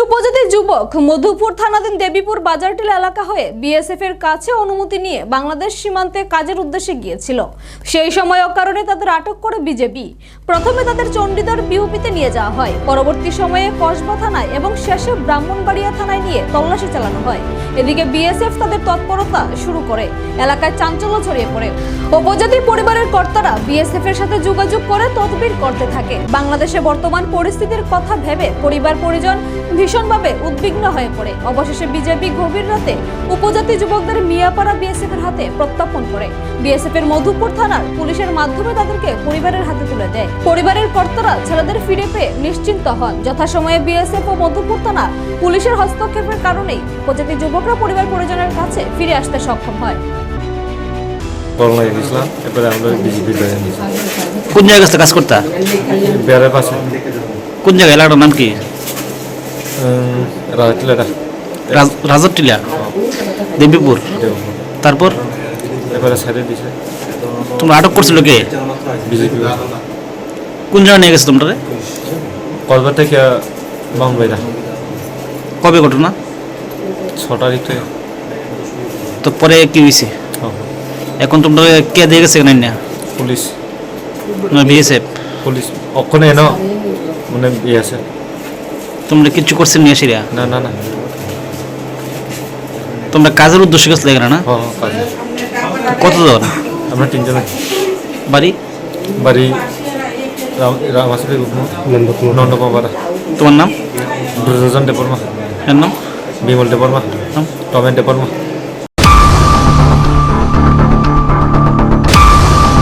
উপজাতি যুবক মধুপুর থানাধীন দেবীপুর বাজারটিলা এলাকা হয়ে বিএসএফ এর কাছে অনুমতি নিয়ে বাংলাদেশ সীমান্তে কাজের উদ্দেশ্যে গিয়েছিল। সেই সময় অকারণে তাদের আটক করে বিজেপি। প্রথমে তাদের চণ্ডীদার বিউপিতে নিয়ে যাওয়া হয়, পরবর্তী সময়ে কসবা থানায় এবং শেষে ব্রাহ্মণবাড়িয়া থানায় নিয়ে তল্লাশি চালানো হয়। এদিকে বিএসএফ তাদের তৎপরতা শুরু করে এলাকায় চাঞ্চল্য ছড়িয়ে পড়ে। উপজাতি পরিবারের কর্তারা বিএসএফ এর সাথে যোগাযোগ করে তদবির করতে থাকে। বাংলাদেশে বর্তমান পরিস্থিতির কথা ভেবে পরিবার পরিজন ভীষণভাবে উদ্বিগ্ন হয়ে পড়ে। অবশেষে বিজেপি গভীর রাতে উপজাতি যুবকদের মিয়াপাড়া বিএসএফ এর হাতে প্রত্যর্পণ করে। বিএসএফ এর মধুপুর থানার পুলিশের মাধ্যমে তাদেরকে পরিবারের হাতে তুলে দেয়। পরিবারের কর্তারা ছেলেদের ফিরে পেয়ে নিশ্চিন্ত হন। যথাসময়ে বিএসএফ ও মধুপুর থানা পুলিশের হস্তক্ষেপের কারণেই উপজাতি যুবকরা পরিবার পরিজনের কাছে ফিরে আসতে সক্ষম হয়। কোন জায়গায় কাজ করতা? কোন জায়গায়? এলাকাটার নাম কি? রাজরটিলা, দেবীপুর। তারপর তোমরা আটক করছিল কে? কোন জায়গায় নিয়ে গেছে তোমরা? কলকাতা থেকে বামবাইরা। কবে ঘটনা? 6 তারিখ থেকে। তো পরে কি হয়েছে? এখন তোমরা কে দিয়ে গেছে? না পুলিশ না বিএসএফ? পুলিশ ওখানে এনো মানে আছে। তোমরা কিছু করছেন নিয়ে আসিরা? না না না, তোমরা কাজের উদ্দেশ্যে গেছিলে এখানে না? কাজে। কতজন? আমরা 3 জন। বাড়ি বাড়ি রামাসুরি নন্দকুমার। তোমার নাম? দুর্যোধন দেববর্মা। এর নাম? বিমল দেববর্মা। টমেন দেববর্মা।